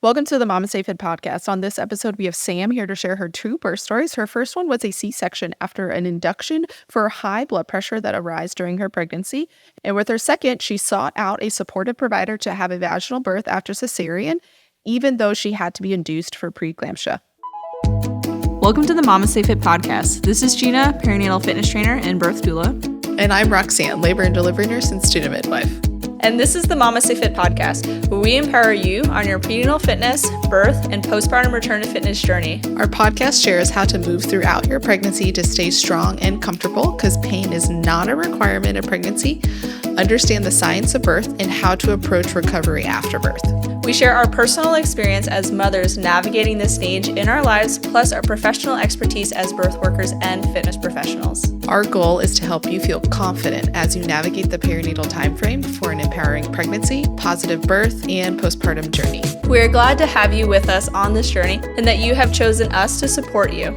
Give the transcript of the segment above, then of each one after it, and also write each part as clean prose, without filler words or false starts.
Welcome to the MamasteFit podcast. On this episode, we have Sam here to share her two birth stories. Her first one was a C-section after an induction for high blood pressure that arose during her pregnancy. And with her second, she sought out a supportive provider to have a vaginal birth after cesarean, even though she had to be induced for preeclampsia. Welcome to the MamasteFit podcast. This is Gina, perinatal fitness trainer and birth doula. And I'm Roxanne, labor and delivery nurse and student midwife. And this is the MamasteFit podcast, where we empower you on your prenatal fitness, birth, and postpartum return to fitness journey. Our podcast shares how to move throughout your pregnancy to stay strong and comfortable, because pain is not a requirement of pregnancy. Understand the science of birth and how to approach recovery after birth. We share our personal experience as mothers navigating this stage in our lives, plus our professional expertise as birth workers and fitness professionals. Our goal is to help you feel confident as you navigate the perinatal timeframe for an empowering pregnancy, positive birth, and postpartum journey. We are glad to have you with us on this journey and that you have chosen us to support you.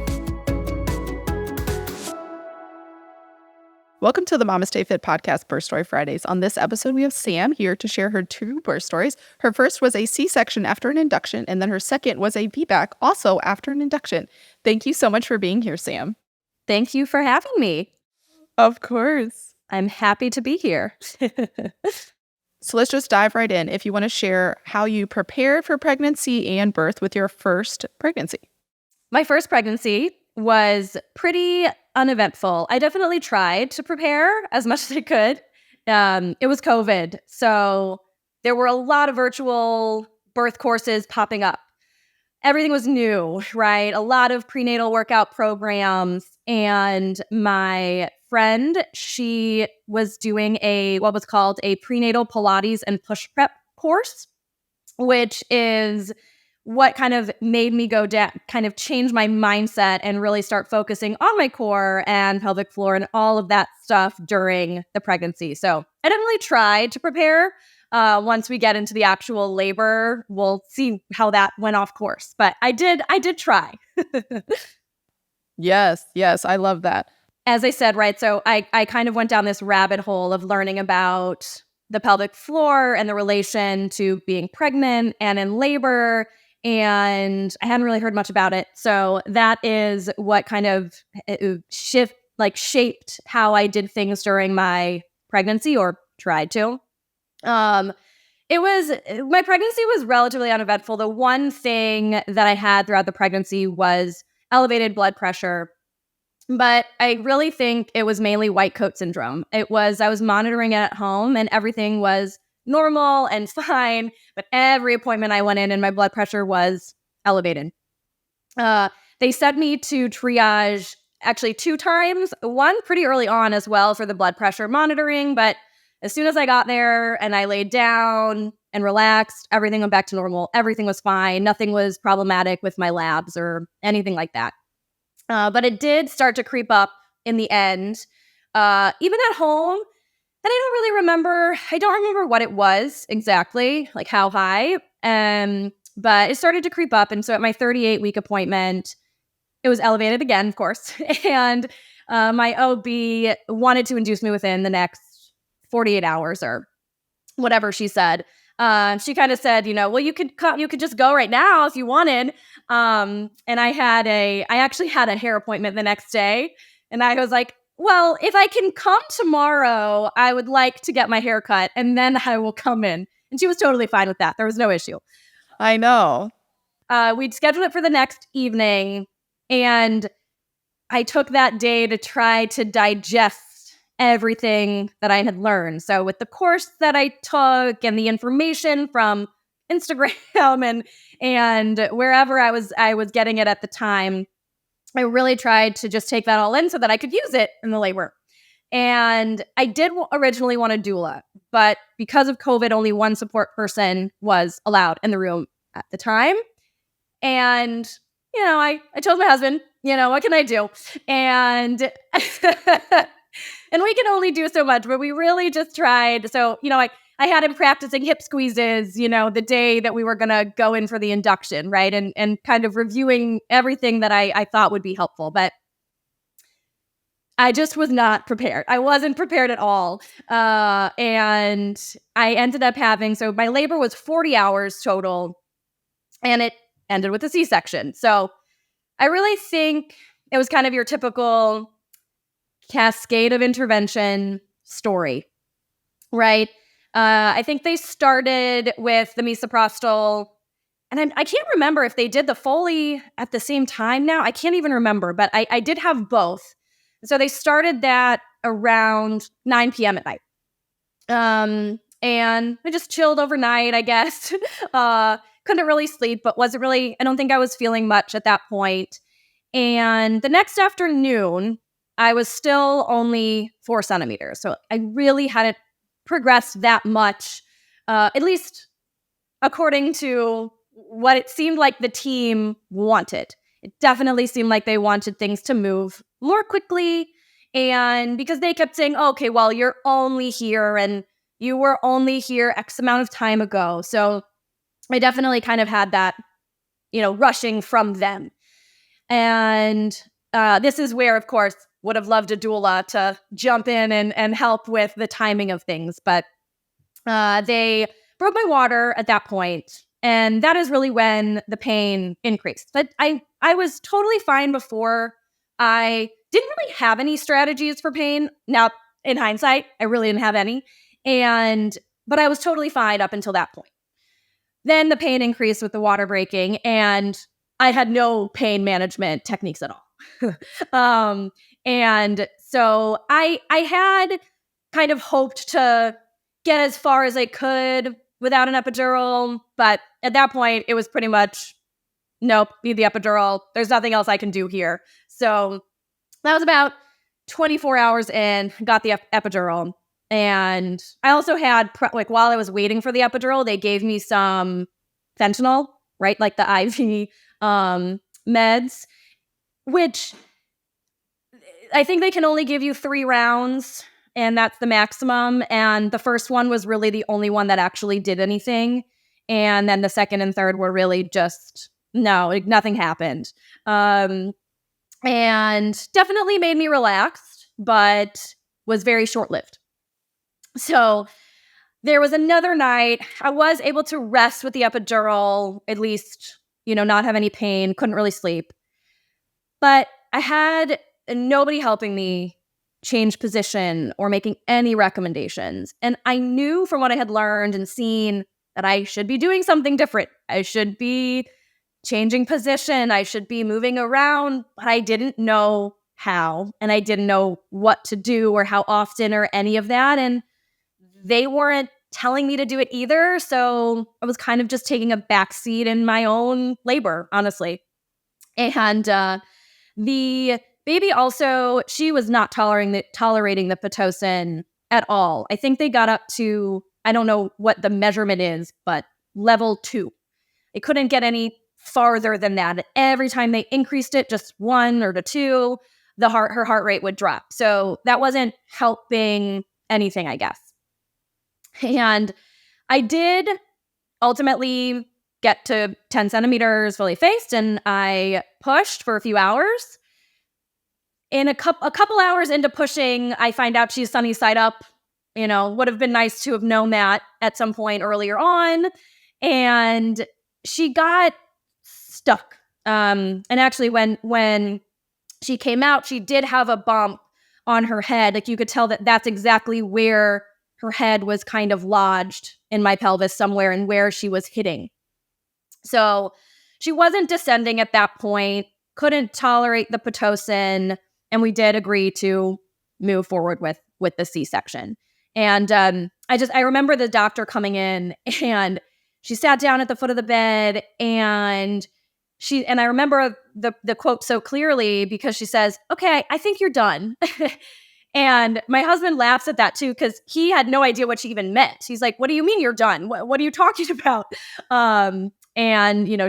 Welcome to the MamasteFit podcast, Birth Story Fridays. On this episode, we have Sam here to share her two birth stories. Her first was a C-section after an induction, and then her second was a VBAC, also after an induction. Thank you so much for being here, Sam. Thank you for having me. Of course. I'm happy to be here. So let's just dive right in. If you want to share how you prepared for pregnancy and birth with your first pregnancy. My first pregnancy was pretty uneventful. I definitely tried to prepare as much as I could. It was COVID, so there were a lot of virtual birth courses popping up. Everything was new, right? A lot of prenatal workout programs. And my friend, she was doing what was called a prenatal Pilates and push prep course, which is what kind of made me go down, kind of change my mindset and really start focusing on my core and pelvic floor and all of that stuff during the pregnancy. So I definitely tried to prepare. Once we get into the actual labor, we'll see how that went off course. But I did try. Yes, I love that. As I said, right, so I kind of went down this rabbit hole of learning about the pelvic floor and the relation to being pregnant and in labor, and I hadn't really heard much about it. So that is what kind of shaped how I did things during my pregnancy, or tried to. My pregnancy was relatively uneventful. The one thing that I had throughout the pregnancy was elevated blood pressure, but I really think it was mainly white coat syndrome. I was monitoring it at home and everything was normal and fine, but every appointment I went in and my blood pressure was elevated. They sent me to triage actually 2 times, one pretty early on as well for the blood pressure monitoring, but as soon as I got there and I laid down and relaxed, everything went back to normal. Everything was fine. Nothing was problematic with my labs or anything like that. But it did start to creep up in the end, even at home. And I don't remember what it was exactly, like how high. But it started to creep up. And so at my 38-week appointment, it was elevated again, of course. And my OB wanted to induce me within the next 48 hours or whatever she said. She kind of said, well, you could just go right now if you wanted. And I actually had a hair appointment the next day. And I was like, well, if I can come tomorrow, I would like to get my hair cut and then I will come in. And she was totally fine with that. There was no issue. I know. We'd scheduled it for the next evening. And I took that day to try to digest everything that I had learned. So with the course that I took and the information from Instagram and wherever I was getting it at the time, I really tried to just take that all in so that I could use it in the labor. And I did originally want a doula, but because of COVID, only one support person was allowed in the room at the time. And, I chose my husband, what can I do? And and we can only do so much, but we really just tried. So, I had him practicing hip squeezes, the day that we were going to go in for the induction, right? And kind of reviewing everything that I thought would be helpful. But I just was not prepared. I wasn't prepared at all. And I ended up so my labor was 40 hours total. and it ended with a C-section. So I really think it was kind of your typical cascade of intervention story, right? I think they started with the misoprostol, and I can't remember if they did the Foley at the same time now. I can't even remember, but I did have both. So they started that around 9 p.m. at night. And I just chilled overnight, I guess. Couldn't really sleep, but I don't think I was feeling much at that point. And the next afternoon, I was still only 4 centimeters. So I really hadn't progressed that much, at least according to what it seemed like the team wanted. It definitely seemed like they wanted things to move more quickly. And because they kept saying, okay, well, you're only here and you were only here X amount of time ago. So I definitely kind of had that, rushing from them. And this is where, of course, would have loved a doula to jump in and help with the timing of things. But they broke my water at that point, and that is really when the pain increased. But I was totally fine before. I didn't really have any strategies for pain. Now, in hindsight, I really didn't have any. But I was totally fine up until that point. Then the pain increased with the water breaking, and I had no pain management techniques at all. And so I had kind of hoped to get as far as I could without an epidural, but at that point, it was pretty much, nope, need the epidural. There's nothing else I can do here. So that was about 24 hours in, got the epidural. And I also had, while I was waiting for the epidural, they gave me some fentanyl, right? Like the IV meds, which I think they can only give you 3 rounds, and that's the maximum. And the first one was really the only one that actually did anything. And then the second and third were really just, nothing happened. And definitely made me relaxed, but was very short-lived. So there was another night, I was able to rest with the epidural, at least, not have any pain, couldn't really sleep. But I had nobody helping me change position or making any recommendations. And I knew from what I had learned and seen that I should be doing something different. I should be changing position. I should be moving around, but I didn't know how, and I didn't know what to do or how often or any of that. And they weren't telling me to do it either. So I was kind of just taking a backseat in my own labor, honestly. And the baby also, she was not tolerating the Pitocin at all. I think they got up to, I don't know what the measurement is, but level 2. They couldn't get any farther than that. Every time they increased it, just 1 or to 2, her heart rate would drop. So that wasn't helping anything, I guess. And I did ultimately get to 10 centimeters fully faced, and I pushed for a few hours. In a couple hours into pushing, I find out she's sunny side up. Would have been nice to have known that at some point earlier on. And she got stuck. And actually, when she came out, she did have a bump on her head. Like, you could tell that that's exactly where her head was kind of lodged in my pelvis somewhere and where she was hitting. So she wasn't descending at that point, couldn't tolerate the Pitocin, and we did agree to move forward with the C-section. And I remember the doctor coming in, and she sat down at the foot of the bed, and I remember the quote so clearly because she says, "Okay, I think you're done." And my husband laughs at that too, because he had no idea what she even meant. He's like, "What do you mean you're done? What are you talking about?" And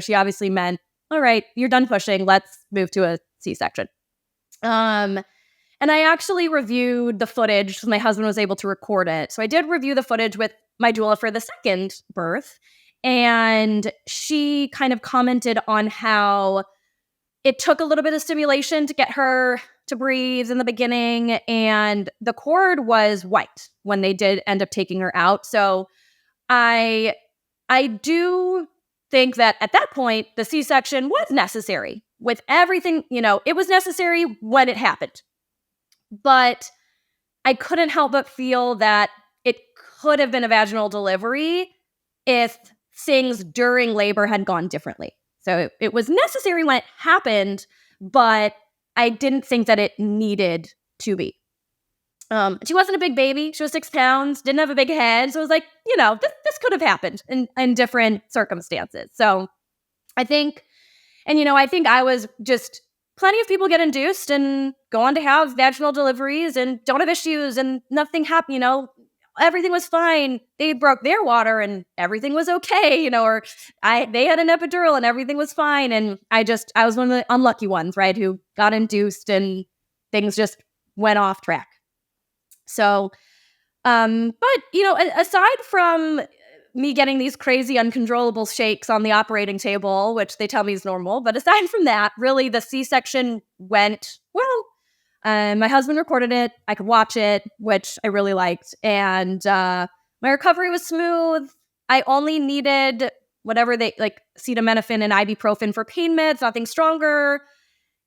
she obviously meant, "All right, you're done pushing. Let's move to a C-section." And I actually reviewed the footage because my husband was able to record it. So I did review the footage with my doula for the second birth. And she kind of commented on how it took a little bit of stimulation to get her to breathe in the beginning. And the cord was white when they did end up taking her out. So I do think that at that point, the C-section was necessary with everything, it was necessary when it happened. But I couldn't help but feel that it could have been a vaginal delivery if things during labor had gone differently. So it was necessary when it happened, but I didn't think that it needed to be. She wasn't a big baby. She was 6 pounds, didn't have a big head. So it was like, this could have happened in different circumstances. So I think, I think I was just, plenty of people get induced and go on to have vaginal deliveries and don't have issues and nothing happened, everything was fine. They broke their water and everything was okay, or they had an epidural and everything was fine. And I was one of the unlucky ones, right, who got induced and things just went off track. So, but, aside from me getting these crazy uncontrollable shakes on the operating table, which they tell me is normal, but aside from that, really the C-section went well. My husband recorded it. I could watch it, which I really liked. And my recovery was smooth. I only needed whatever they acetaminophen and ibuprofen for pain meds, nothing stronger.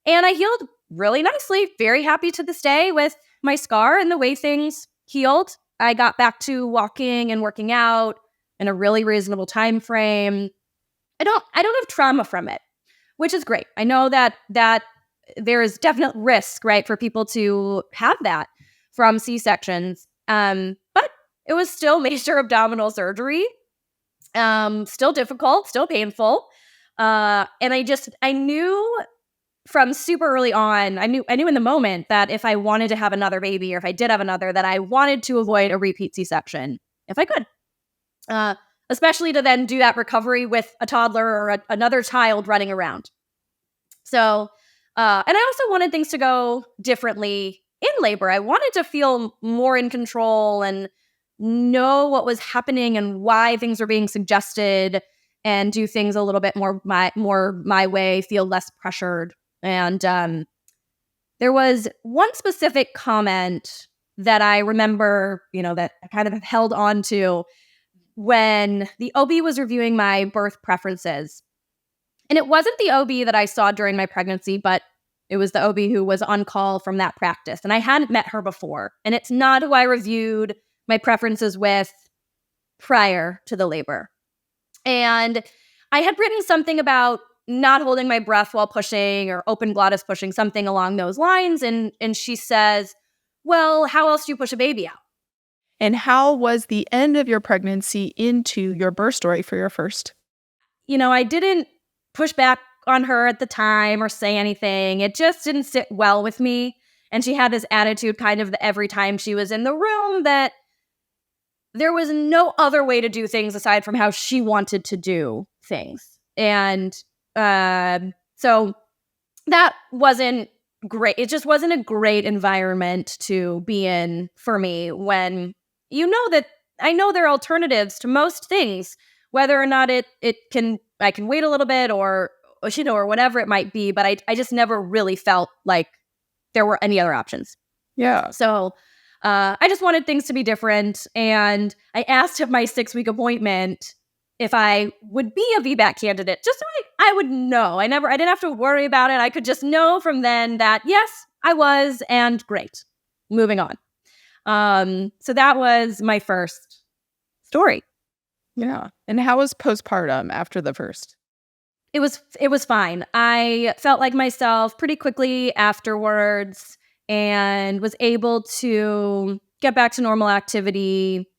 And I healed really nicely. Very happy to this day with my scar and the way things healed. I got back to walking and working out in a really reasonable time frame. I don't have trauma from it, which is great. I know that there is definite risk, right, for people to have that from C-sections. But it was still major abdominal surgery. Still difficult, still painful. And I knew from super early on, I knew in the moment that if I wanted to have another baby, or if I did have another, that I wanted to avoid a repeat C-section if I could. Especially to then do that recovery with a toddler or another child running around. So, and I also wanted things to go differently in labor. I wanted to feel more in control and know what was happening and why things were being suggested, and do things a little bit more my way, feel less pressured. And there was one specific comment that I remember, that I kind of held on to when the OB was reviewing my birth preferences. And it wasn't the OB that I saw during my pregnancy, but it was the OB who was on call from that practice. And I hadn't met her before. And it's not who I reviewed my preferences with prior to the labor. And I had written something about not holding my breath while pushing, or open glottis pushing, something along those lines. And she says, well, how else do you push a baby out? And how was the end of your pregnancy into your birth story for your first? I didn't push back on her at the time or say anything. It just didn't sit well with me. And she had this attitude kind of every time she was in the room that there was no other way to do things aside from how she wanted to do things. And so that wasn't great. It just wasn't a great environment to be in for me, when I know there are alternatives to most things, whether or not I can wait a little bit or whatever it might be. But I just never really felt like there were any other options. Yeah. So I just wanted things to be different. And I asked at my 6-week appointment if I would be a VBAC candidate, just so I would know. I didn't have to worry about it. I could just know from then that, yes, I was, and great. Moving on. So that was my first story. Yeah. And how was postpartum after the first? It was fine. I felt like myself pretty quickly afterwards and was able to get back to normal activity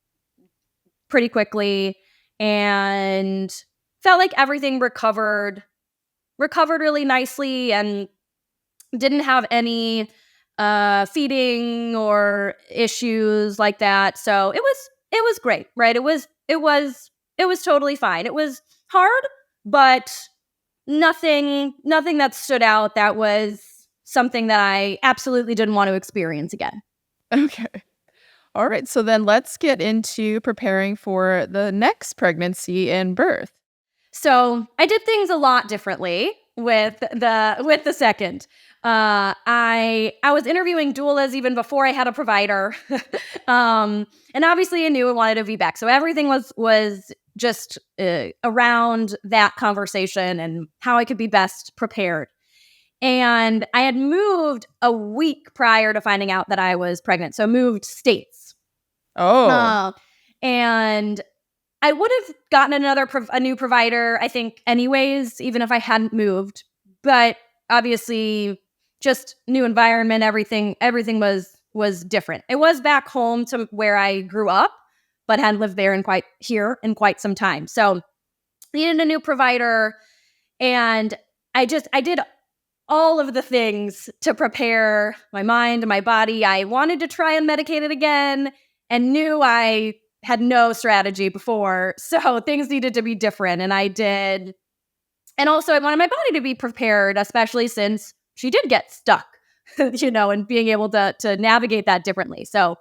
pretty quickly, and felt like everything recovered really nicely, and didn't have any feeding or issues like that. So it was great, right? It was totally fine. It was hard, but nothing that stood out that was something that I absolutely didn't want to experience again. Okay. All right. So then let's get into preparing for the next pregnancy and birth. So I did things a lot differently with the second. I was interviewing doulas even before I had a provider. And obviously I knew I wanted a VBAC. So everything was just around that conversation and how I could be best prepared. And I had moved a week prior to finding out that I was pregnant. So moved states. Oh. And I would have gotten a new provider, I think, anyways, even if I hadn't moved. But obviously, just new environment, everything was different. It was back home to where I grew up, but hadn't lived there in quite some time. So needed a new provider, and I did all of the things to prepare my mind, my body. I wanted to try unmedicated again and knew I had no strategy before. So things needed to be different, and I did. And also I wanted my body to be prepared, especially since she did get stuck, and being able to navigate that differently. So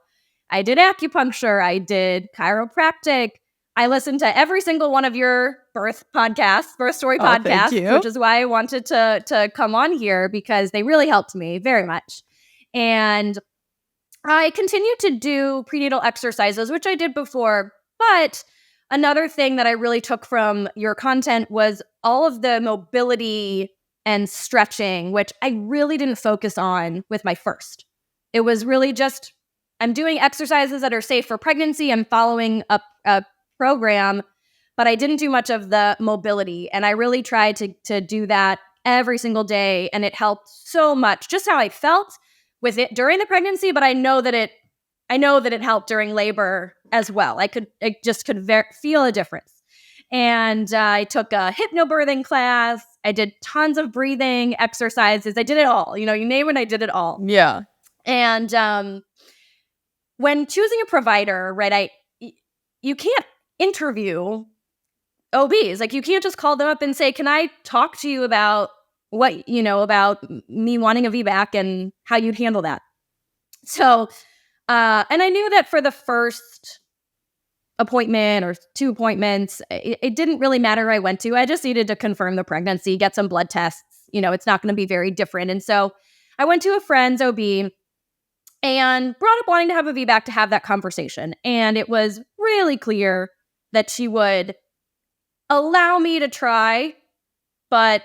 I did acupuncture, I did chiropractic. I listened to every single one of your birth story podcasts, which is why I wanted to come on here, because they really helped me very much. And I continued to do prenatal exercises, which I did before, but another thing that I really took from your content was all of the mobility and stretching, which I really didn't focus on with my first. It was really just, I'm doing exercises that are safe for pregnancy. I'm following up a program, but I didn't do much of the mobility. And I really tried to do that every single day. And it helped so much, just how I felt with it during the pregnancy, but I know that it helped during labor as well. I could feel a difference. And I took a hypnobirthing class. I did tons of breathing exercises. I did it all. You name it, I did it all. Yeah. And when choosing a provider, right, you can't interview OBs. Like, you can't just call them up and say, can I talk to you about about me wanting a VBAC and how you'd handle that. So, and I knew that for the first appointment or 2 appointments, it didn't really matter who I went to. I just needed to confirm the pregnancy, get some blood tests. It's not going to be very different. And so I went to a friend's OB and brought up wanting to have a VBAC to have that conversation. And it was really clear that she would allow me to try, but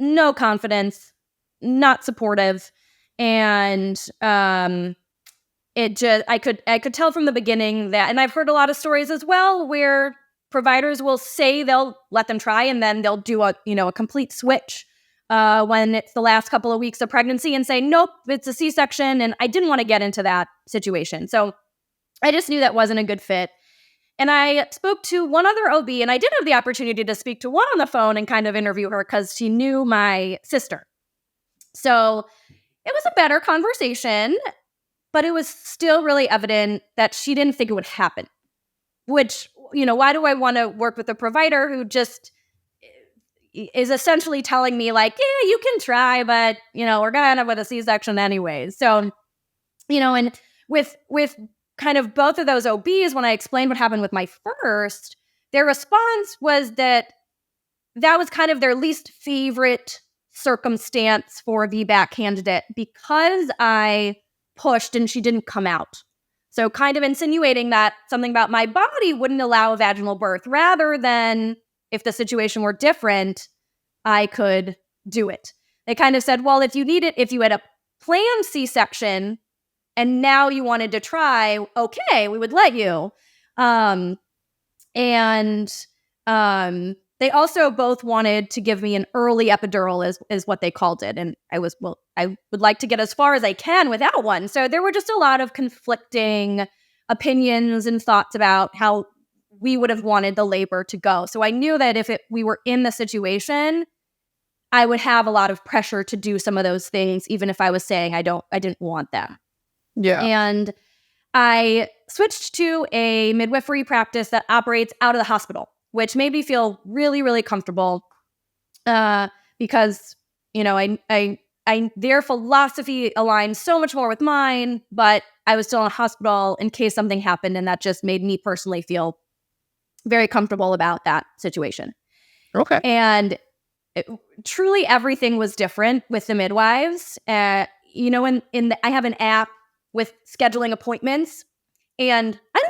no confidence, not supportive. And I could tell from the beginning that, and I've heard a lot of stories as well where providers will say they'll let them try and then they'll do a complete switch when it's the last couple of weeks of pregnancy and say, nope, it's a C-section. And I didn't want to get into that situation. So I just knew that wasn't a good fit. And I spoke to one other OB, and I did have the opportunity to speak to one on the phone and kind of interview her because she knew my sister. So it was a better conversation, but it was still really evident that she didn't think it would happen. Which, why do I want to work with a provider who just is essentially telling me like, yeah, you can try, but, we're going to end up with a C-section anyways. So, and with kind of both of those OBs, when I explained what happened with my first, their response was that was kind of their least favorite circumstance for a VBAC candidate because I pushed and she didn't come out. So kind of insinuating that something about my body wouldn't allow a vaginal birth, rather than if the situation were different, I could do it. They kind of said, well, if you had a planned C-section, and now you wanted to try, okay, we would let you. They also both wanted to give me an early epidural is what they called it. And I would like to get as far as I can without one. So there were just a lot of conflicting opinions and thoughts about how we would have wanted the labor to go. So I knew that if we were in the situation, I would have a lot of pressure to do some of those things, even if I was saying I didn't want them. Yeah. And I switched to a midwifery practice that operates out of the hospital, which made me feel really, really comfortable because, their philosophy aligned so much more with mine, but I was still in a hospital in case something happened. And that just made me personally feel very comfortable about that situation. Okay. And truly everything was different with the midwives. I have an app with scheduling appointments, and I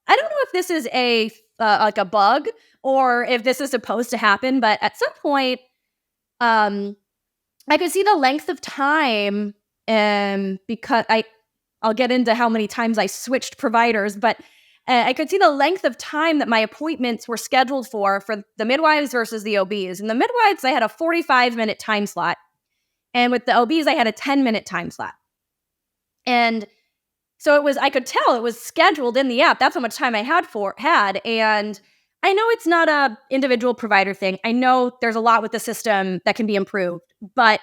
don't know if this is a like a bug or if this is supposed to happen. But at some point, I could see the length of time, because I'll get into how many times I switched providers, but I could see the length of time that my appointments were scheduled for the midwives versus the OBs. And the midwives, I had a 45-minute time slot. And with the OBs, I had a 10-minute time slot. And so I could tell it was scheduled in the app. That's how much time I had. And I know it's not a individual provider thing. I know there's a lot with the system that can be improved, but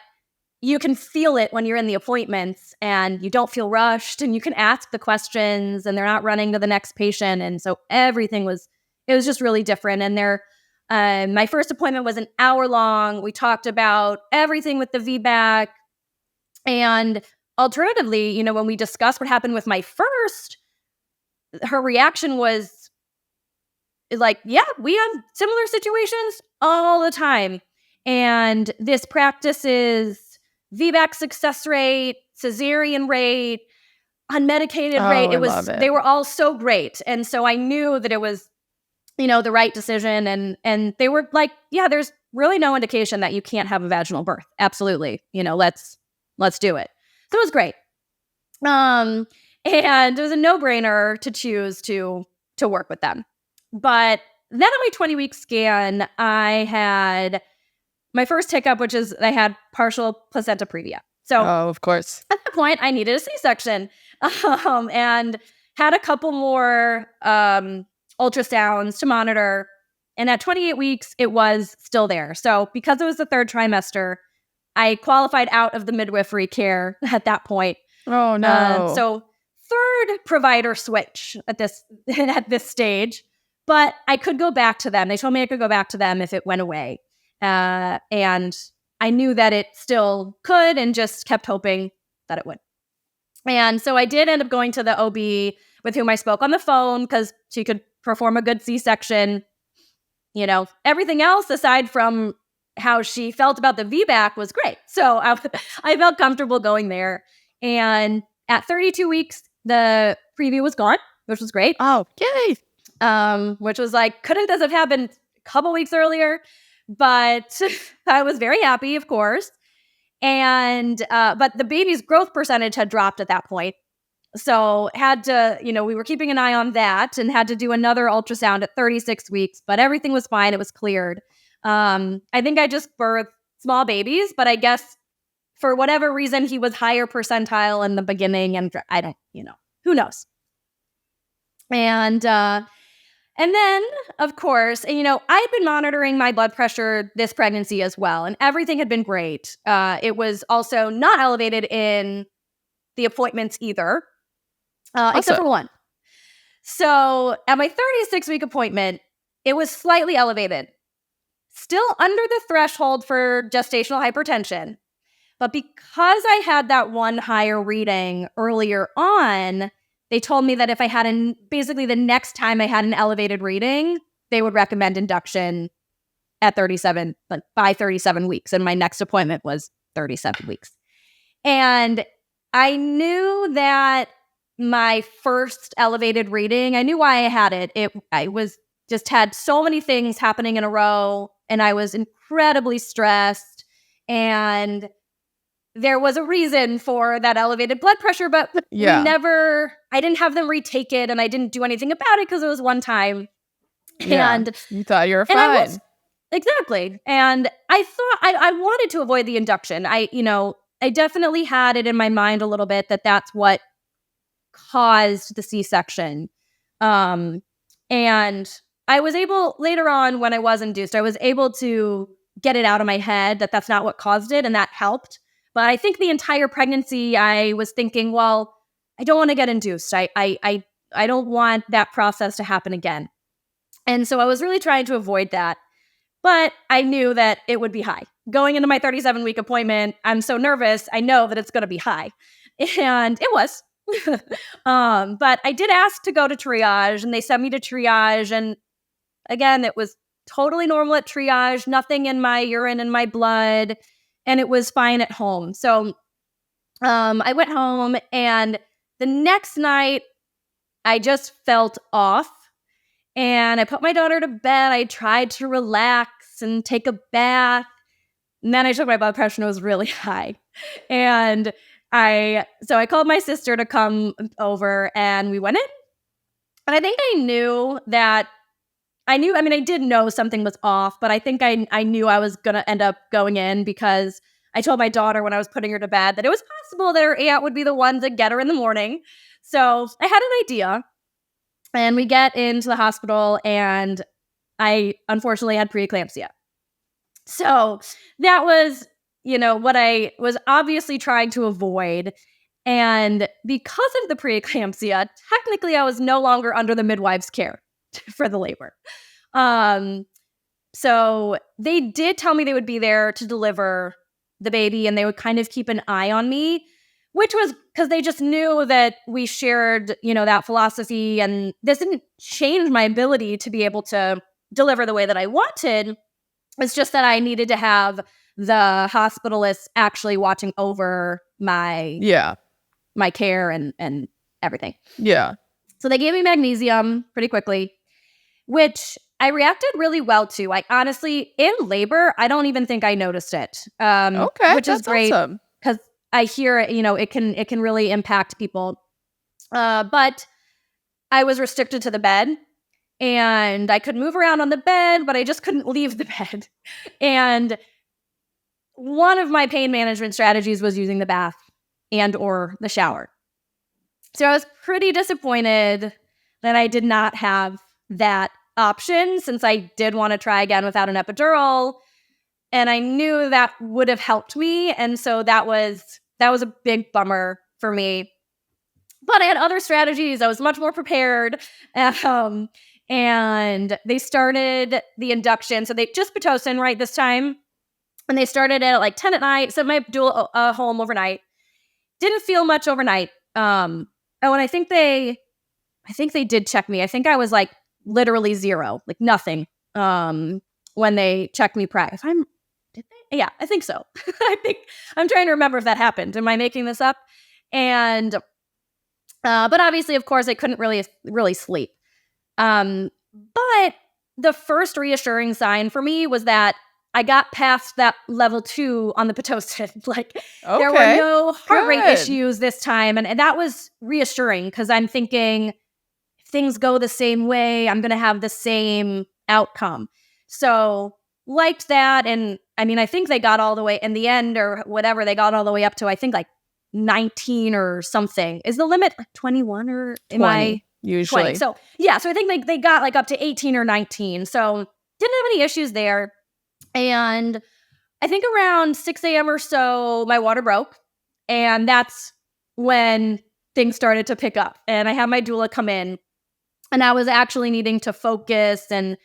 you can feel it when you're in the appointments and you don't feel rushed and you can ask the questions and they're not running to the next patient. And so it was just really different. And my first appointment was an hour long. We talked about everything with the VBAC. And alternatively, when we discussed what happened with my first, her reaction was like, yeah, we have similar situations all the time. And this practice is VBAC success rate, cesarean rate, unmedicated rate. They were all so great. And so I knew that it was, the right decision. And they were like, yeah, there's really no indication that you can't have a vaginal birth. Absolutely. Let's do it. So it was great. And it was a no-brainer to choose to work with them. But then on my 20-week scan, I had my first hiccup, which is I had partial placenta previa. So, of course, at that point, I needed a C-section, and had a couple more ultrasounds to monitor. And at 28 weeks, it was still there. So, because it was the third trimester, I qualified out of the midwifery care at that point. Oh no! So, third provider switch at this stage, but I could go back to them. They told me I could go back to them if it went away. And I knew that it still could and just kept hoping that it would. And so I did end up going to the OB with whom I spoke on the phone because she could perform a good C-section. Everything else aside from how she felt about the VBAC was great. So I felt comfortable going there. And at 32 weeks, the preview was gone, which was great. Oh, yay! Which was like, couldn't this have happened a couple weeks earlier? But I was very happy, of course. And, but the baby's growth percentage had dropped at that point. So had to, we were keeping an eye on that and had to do another ultrasound at 36 weeks, but everything was fine. It was cleared. I think I just birthed small babies, but I guess for whatever reason, he was higher percentile in the beginning and I don't, who knows? And then, of course, I'd been monitoring my blood pressure this pregnancy as well, and everything had been great. It was also not elevated in the appointments either, except for one. So at my 36-week appointment, it was slightly elevated, still under the threshold for gestational hypertension. But because I had that one higher reading earlier on, they told me that if I had basically the next time I had an elevated reading, they would recommend induction at 37, like by 37 weeks. And my next appointment was 37 weeks. And I knew that my first elevated reading, I knew why I had it. I was just had so many things happening in a row and I was incredibly stressed. And there was a reason for that elevated blood pressure, but I didn't have them retake it and I didn't do anything about it because it was one time. Yeah. And you thought you were fine. Exactly. And I thought I wanted to avoid the induction. I definitely had it in my mind a little bit that that's what caused the C-section. And I was able, later on when I was induced, I was able to get it out of my head that that's not what caused it, and that helped. But I think the entire pregnancy, I was thinking, well, I don't want to get induced. I don't want that process to happen again. And so I was really trying to avoid that. But I knew that it would be high. Going into my 37-week appointment, I'm so nervous, I know that it's going to be high. And it was. But I did ask to go to triage, and they sent me to triage. And again, it was totally normal at triage, nothing in my urine and my blood, and it was fine at home. So I went home, and the next night, I just felt off. And I put my daughter to bed. I tried to relax and take a bath. And then I took my blood pressure and it was really high. And I called my sister to come over and we went in. And I think I did know something was off, but I think I knew I was going to end up going in because I told my daughter when I was putting her to bed that it was possible that her aunt would be the one to get her in the morning. So I had an idea. And we get into the hospital and I unfortunately had preeclampsia. So that was, what I was obviously trying to avoid. And because of the preeclampsia, technically I was no longer under the midwife's care for the labor. So they did tell me they would be there to deliver the baby and they would kind of keep an eye on me, which was because they just knew that we shared, that philosophy. And this didn't change my ability to be able to deliver the way that I wanted. It's just that I needed to have the hospitalist actually watching over my care and everything. Yeah. So they gave me magnesium pretty quickly, which I reacted really well to. I honestly, in labor, I don't even think I noticed it. Okay, which is great because I hear it can really impact people. But I was restricted to the bed. And I could move around on the bed, but I just couldn't leave the bed. And one of my pain management strategies was using the bath and or the shower. So I was pretty disappointed that I did not have that option since I did want to try again without an epidural. And I knew that would have helped me. And so that was a big bummer for me. But I had other strategies. I was much more prepared. And they started the induction. So they just Pitocin right this time. And they started at like 10 at night. Sent my doula home overnight. Didn't feel much overnight. And I think they did check me. I think I was like literally zero, like nothing. When they checked me did they? Yeah, I think so. I'm trying to remember if that happened. Am I making this up? And but obviously, of course, I couldn't really sleep. But the first reassuring sign for me was that I got past that level 2 on the Pitocin. There were no heart rate issues this time. And that was reassuring because I'm thinking if things go the same way, I'm going to have the same outcome. So liked that. And I think they got all the way in the end or whatever. They got all the way up to, I think 19 or something. Is the limit 21 or 20, usually? 20. So yeah, so I think they got up to 18 or 19. So didn't have any issues there. And I think around 6 a.m. or so, my water broke. And that's when things started to pick up. And I had my doula come in. And I was actually needing to focus and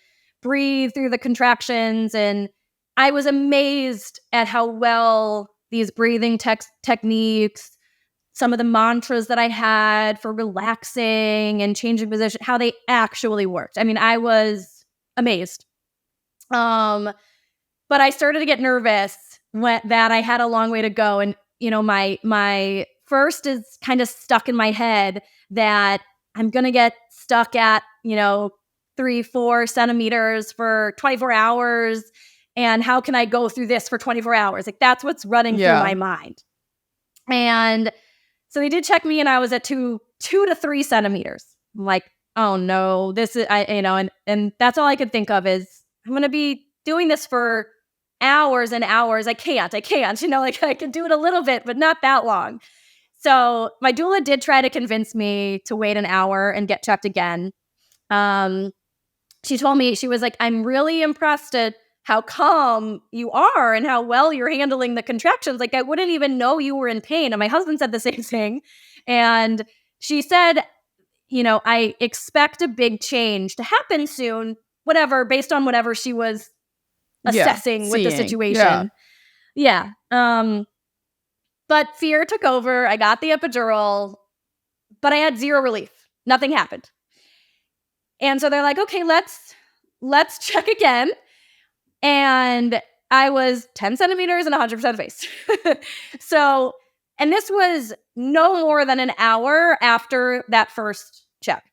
breathe through the contractions. And I was amazed at how well these breathing techniques, some of the mantras that I had for relaxing and changing position, how they actually worked. I was amazed. But I started to get nervous that I had a long way to go. And, my first is kind of stuck in my head that I'm going to get stuck at, 3-4 centimeters for 24 hours. And how can I go through this for 24 hours? That's what's running through my mind. And so they did check me and I was at 2 to 3 centimeters. I'm like, oh no, this is, and that's all I could think of is I'm going to be doing this for hours and hours. I can't, I can do it a little bit, but not that long. So my doula did try to convince me to wait an hour and get checked again. She told me, she was like, I'm really impressed at how calm you are and how well you're handling the contractions. I wouldn't even know you were in pain. And my husband said the same thing. And she said, I expect a big change to happen soon, whatever, based on whatever she was assessing with the situation. Yeah. But fear took over. I got the epidural, but I had zero relief. Nothing happened. And so they're like, okay, let's check again. And I was 10 centimeters and 100% face. So, and this was no more than an hour after that first check.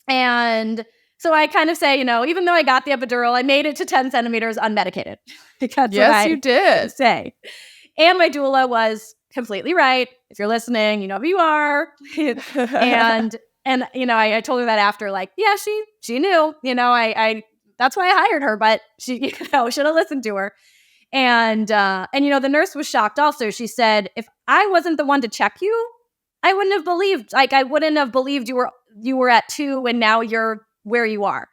And So I kind of say, even though I got the epidural, I made it to 10 centimeters unmedicated. That's what I you did. say. And my doula was completely right. If you're listening, you know who you are. and I told her that after, like, yeah, she knew. I that's why I hired her, but she should have listened to her. And the nurse was shocked also. She said, if I wasn't the one to check you, I wouldn't have believed. Like, I wouldn't have believed you were at 2 and now you're where you are.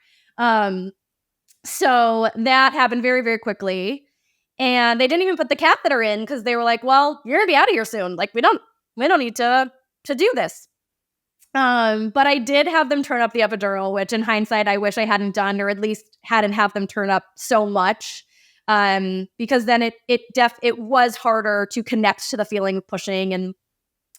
So that happened very, very quickly. And they didn't even put the catheter in because they were like, well, you're gonna be out of here soon. Like, we don't need to do this. But I did have them turn up the epidural, which in hindsight, I wish I hadn't done, or at least hadn't have them turn up so much. Because then it was harder to connect to the feeling of pushing. And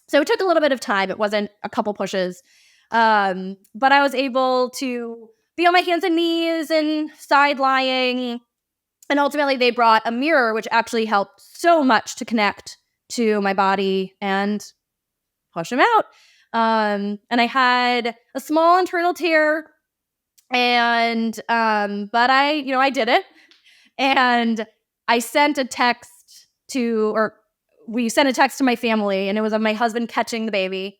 so it took a little bit of time. It wasn't a couple pushes. But I was able to be on my hands and knees and side lying. And ultimately they brought a mirror, which actually helped so much to connect to my body and push him out. And I had a small internal tear, and but I did it. And I sent a text we sent a text to my family, and it was of my husband catching the baby.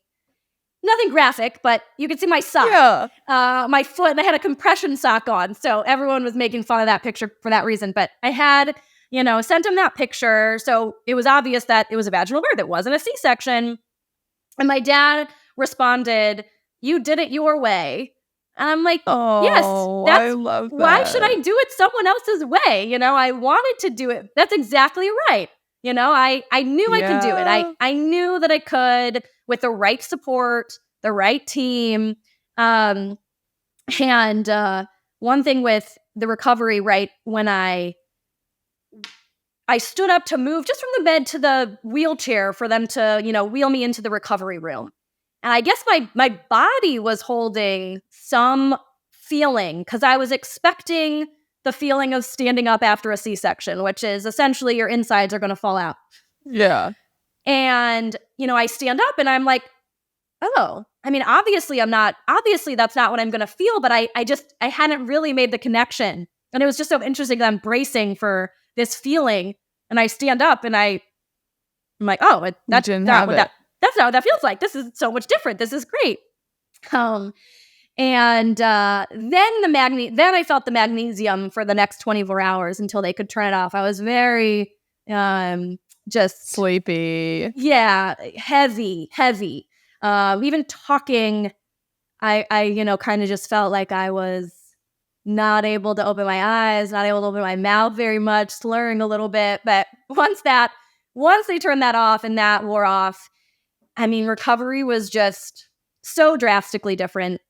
Nothing graphic, but you could see my sock. Yeah. My foot, and I had a compression sock on. So everyone was making fun of that picture for that reason. But I had, sent him that picture. So it was obvious that it was a vaginal birth. It wasn't a C-section. And my dad responded, "You did it your way." And I'm like, yes, I love that. Why should I do it someone else's way? I wanted to do it. That's exactly right. I knew I could do it. I knew that I could with the right support, the right team. And one thing with the recovery, right, when I stood up to move just from the bed to the wheelchair for them to, wheel me into the recovery room. And I guess my body was holding some feeling because I was expecting the feeling of standing up after a C-section, which is essentially your insides are going to fall out. Yeah. And, I stand up and I'm like, oh, I mean, obviously that's not what I'm going to feel, but I hadn't really made the connection. And it was just so interesting that I'm bracing for this feeling, and I stand up and I'm like, oh, that's not what that feels like. This is so much different. This is great. And then I felt the magnesium for the next 24 hours until they could turn it off. I was very just sleepy. Yeah, heavy. Even talking, I kind of just felt like I was not able to open my eyes, not able to open my mouth very much, slurring a little bit. But once they turned that off and that wore off, I mean, recovery was just so drastically different.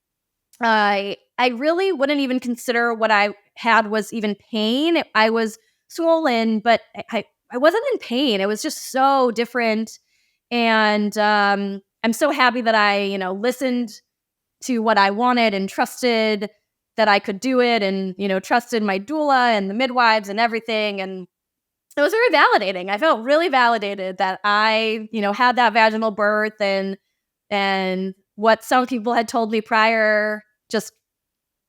I really wouldn't even consider what I had was even pain. I was swollen, but I wasn't in pain. It was just so different. And I'm so happy that I, listened to what I wanted and trusted that I could do it, and, trusted my doula and the midwives and everything. And it was very validating. I felt really validated that I, had that vaginal birth, and what some people had told me prior just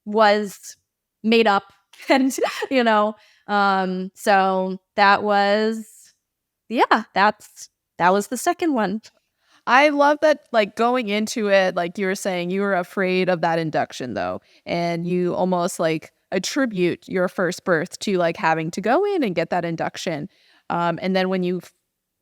was made up. And, so that was, that was the second one. I love that, like, going into it, like you were saying, you were afraid of that induction, though, and you almost, like, attribute your first birth to, like, having to go in and get that induction. And then when you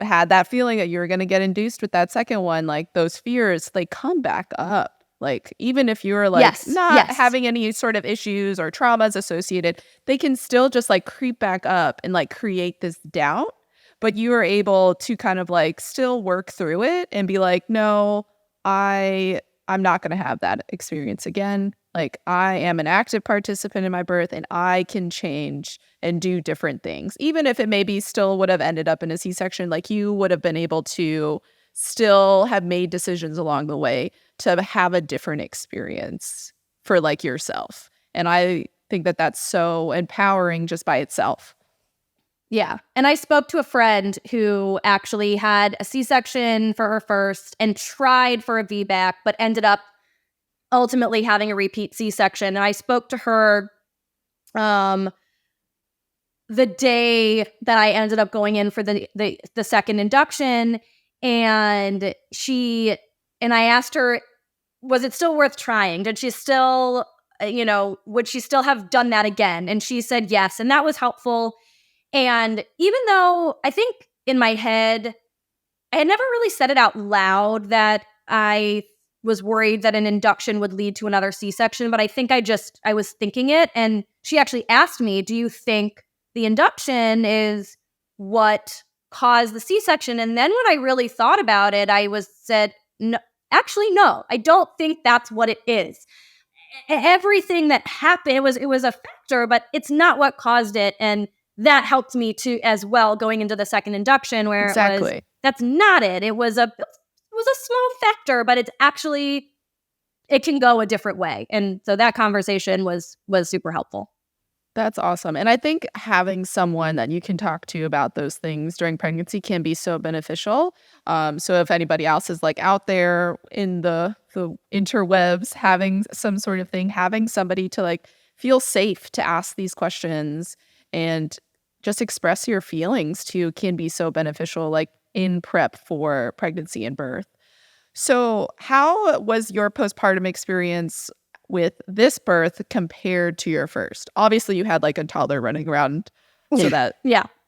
had that feeling that you were going to get induced with that second one, like, those fears, they come back up. Like, even if you're, like, not having any sort of issues or traumas associated, they can still just, like, creep back up and, like, create this doubt. But you were able to kind of, like, still work through it and be like, no, I'm not going to have that experience again. Like, I am an active participant in my birth, and I can change and do different things. Even if it maybe still would have ended up in a C-section, like, you would have been able to still have made decisions along the way to have a different experience for, like, yourself. And I think that that's so empowering just by itself. Yeah. And I spoke to a friend who actually had a C-section for her first and tried for a VBAC, but ended up ultimately having a repeat C-section. And I spoke to her the day that I ended up going in for the second induction, and I asked her, was it still worth trying? Did she still, would she still have done that again? And she said yes, and that was helpful. And even though I think in my head, I had never really said it out loud that I was worried that an induction would lead to another C-section, but I think I was thinking it. And she actually asked me, do you think the induction is what caused the C-section? And then when I really thought about it, said, no, actually, no, I don't think that's what it is. Everything that happened, it was a factor, but it's not what caused it. And that helped me to as well going into the second induction where it was, that's not it. It was a small factor, but it's actually, it can go a different way. And so that conversation was super helpful. That's awesome. And I think having someone that you can talk to about those things during pregnancy can be so beneficial. So if anybody else is like out there in the interwebs having some sort of thing, having somebody to like feel safe to ask these questions and just express your feelings to can be so beneficial, like in prep for pregnancy and birth. So how was your postpartum experience with this birth compared to your first? Obviously, you had like a toddler running around, so that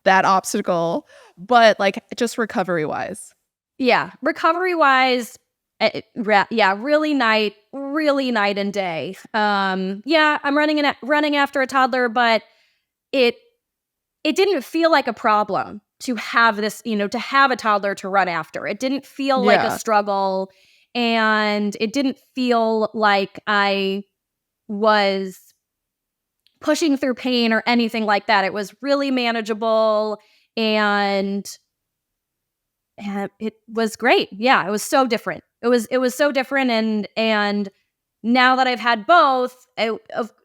obstacle, but like just recovery wise. Yeah, recovery wise, really night and day. I'm running after a toddler, but it didn't feel like a problem to have this, to have a toddler to run after. It didn't feel like a struggle, and it didn't feel like I was pushing through pain or anything like that. It was really manageable, and it was great. Yeah, it was so different. It was so different, and now that I've had both,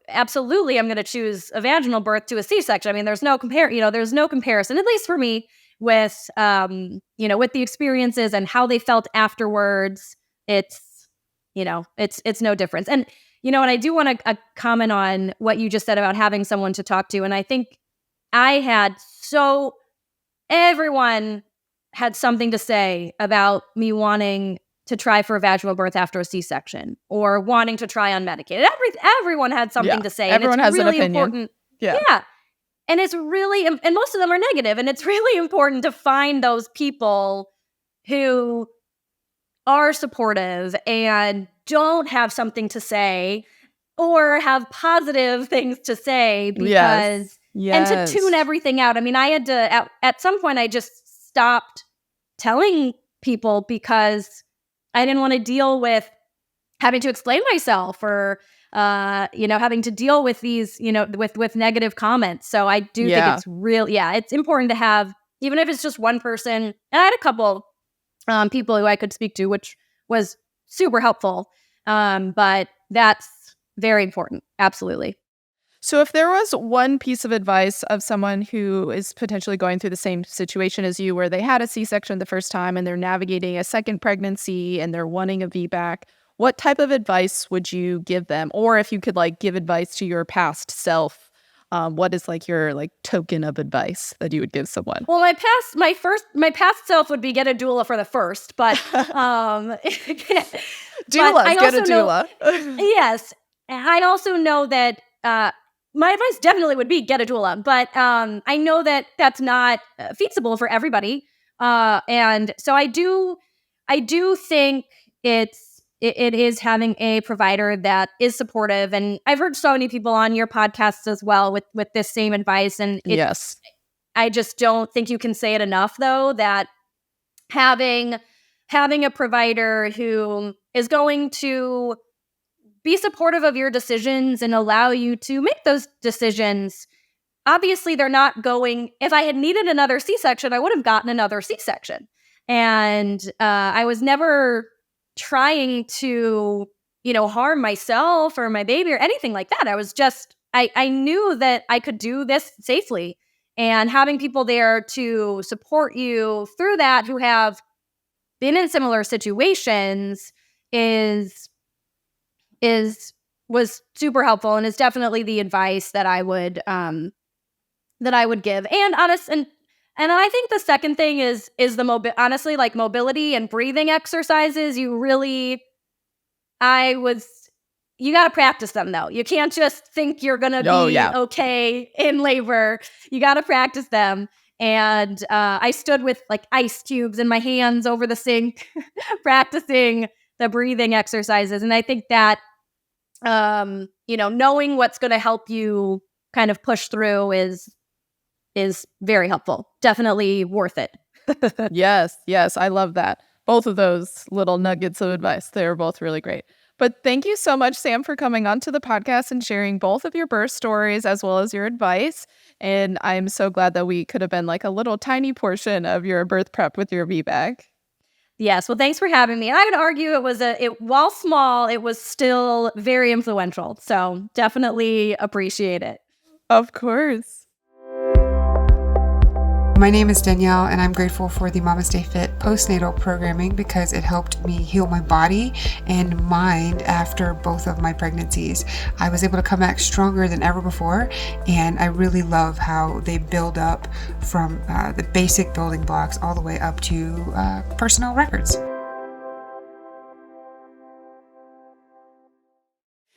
absolutely, I'm going to choose a vaginal birth to a C-section. I mean, there's no comparison, at least for me, with with the experiences and how they felt afterwards. It's no difference. And and I do want to comment on what you just said about having someone to talk to. And I think everyone had something to say about me wanting to try for a vaginal birth after a C-section or wanting to try unmedicated. Everyone had something to say. Everyone has really an opinion. Important. Yeah. And it's really, and most of them are negative, and it's really important to find those people who are supportive and don't have something to say or have positive things to say, because and to tune everything out. I mean, I had to, at some point, I just stopped telling people because I didn't want to deal with having to explain myself or, having to deal with these, with negative comments. So I do think it's it's important to have, even if it's just one person. And I had a couple people who I could speak to, which was super helpful. But that's very important. Absolutely. So if there was one piece of advice of someone who is potentially going through the same situation as you, where they had a C-section the first time and they're navigating a second pregnancy and they're wanting a VBAC, what type of advice would you give them? Or if you could like give advice to your past self, what is like your like token of advice that you would give someone? Well, my past self would be get a doula for the first, but doulas, get a doula. Yes. I also know that my advice definitely would be get a doula, but I know that that's not feasible for everybody. And so I do think it is having a provider that is supportive. And I've heard so many people on your podcasts as well with this same advice. And yes, I just don't think you can say it enough, though, that having a provider who is going to be supportive of your decisions and allow you to make those decisions. Obviously, they're not going, if I had needed another C-section, I would have gotten another C-section. And I was never trying to, harm myself or my baby or anything like that. I was just, I knew that I could do this safely. And having people there to support you through that who have been in similar situations is was super helpful and is definitely the advice that I would give. And I think the second thing is the honestly, like mobility and breathing exercises. You got to practice them though. You can't just think you're going to be okay in labor. You got to practice them. And I stood with like ice cubes in my hands over the sink, practicing the breathing exercises. And I think that, knowing what's going to help you kind of push through is very helpful. Definitely worth it. Yes, I love that. Both of those little nuggets of advice, they're both really great. But thank you so much, Sam, for coming onto the podcast and sharing both of your birth stories as well as your advice. And I'm so glad that we could have been like a little tiny portion of your birth prep with your VBAC. Yes, well, thanks for having me. I would argue while small, it was still very influential. So definitely appreciate it. Of course. My name is Danielle, and I'm grateful for the MamasteFit postnatal programming because it helped me heal my body and mind after both of my pregnancies. I was able to come back stronger than ever before, and I really love how they build up from the basic building blocks all the way up to personal records.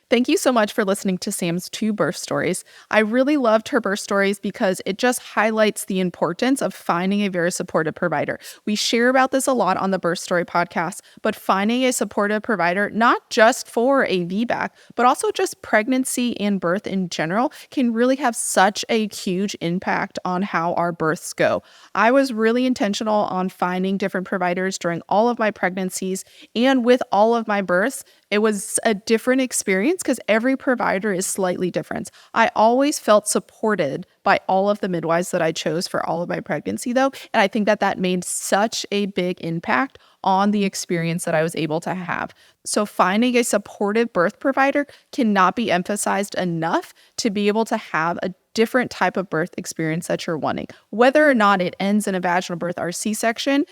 Thank you so much for listening to Sam's 2 birth stories. I really loved her birth stories because it just highlights the importance of finding a very supportive provider. We share about this a lot on the Birth Story podcast, but finding a supportive provider, not just for a VBAC, but also just pregnancy and birth in general, can really have such a huge impact on how our births go. I was really intentional on finding different providers during all of my pregnancies, and with all of my births, it was a different experience because every provider is slightly different. I always felt supported by all of the midwives that I chose for all of my pregnancy, though, and I think that made such a big impact on the experience that I was able to have. So finding a supportive birth provider cannot be emphasized enough to be able to have a different type of birth experience that you're wanting. Whether or not it ends in a vaginal birth or C-section,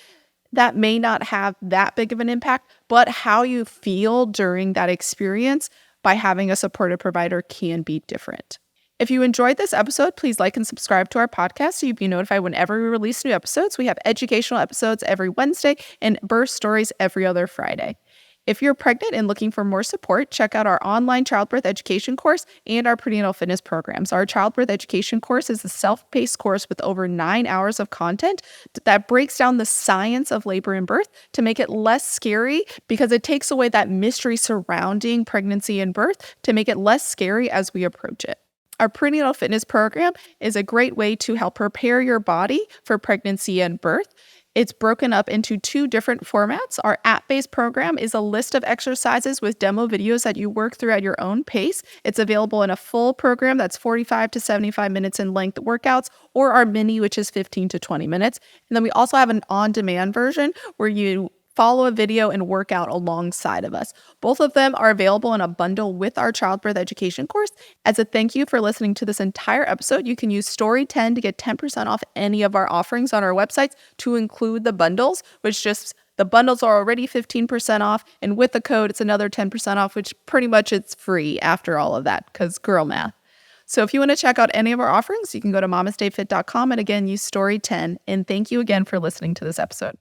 that may not have that big of an impact, but how you feel during that experience by having a supportive provider can be different. If you enjoyed this episode, please like and subscribe to our podcast so you'll be notified whenever we release new episodes. We have educational episodes every Wednesday and birth stories every other Friday. If you're pregnant and looking for more support, check out our online childbirth education course and our prenatal fitness programs. Our childbirth education course is a self-paced course with over 9 hours of content that breaks down the science of labor and birth to make it less scary, because it takes away that mystery surrounding pregnancy and birth to make it less scary as we approach it. Our prenatal fitness program is a great way to help prepare your body for pregnancy and birth. It's broken up into 2 different formats. Our app-based program is a list of exercises with demo videos that you work through at your own pace. It's available in a full program that's 45 to 75 minutes in length workouts, or our mini, which is 15 to 20 minutes. And then we also have an on-demand version where you follow a video and work out alongside of us. Both of them are available in a bundle with our childbirth education course. As a thank you for listening to this entire episode, you can use Story 10 to get 10% off any of our offerings on our websites, to include the bundles, the bundles are already 15% off, and with the code, it's another 10% off, which pretty much it's free after all of that, because girl math. So if you want to check out any of our offerings, you can go to mamastefit.com and again, use Story 10. And thank you again for listening to this episode.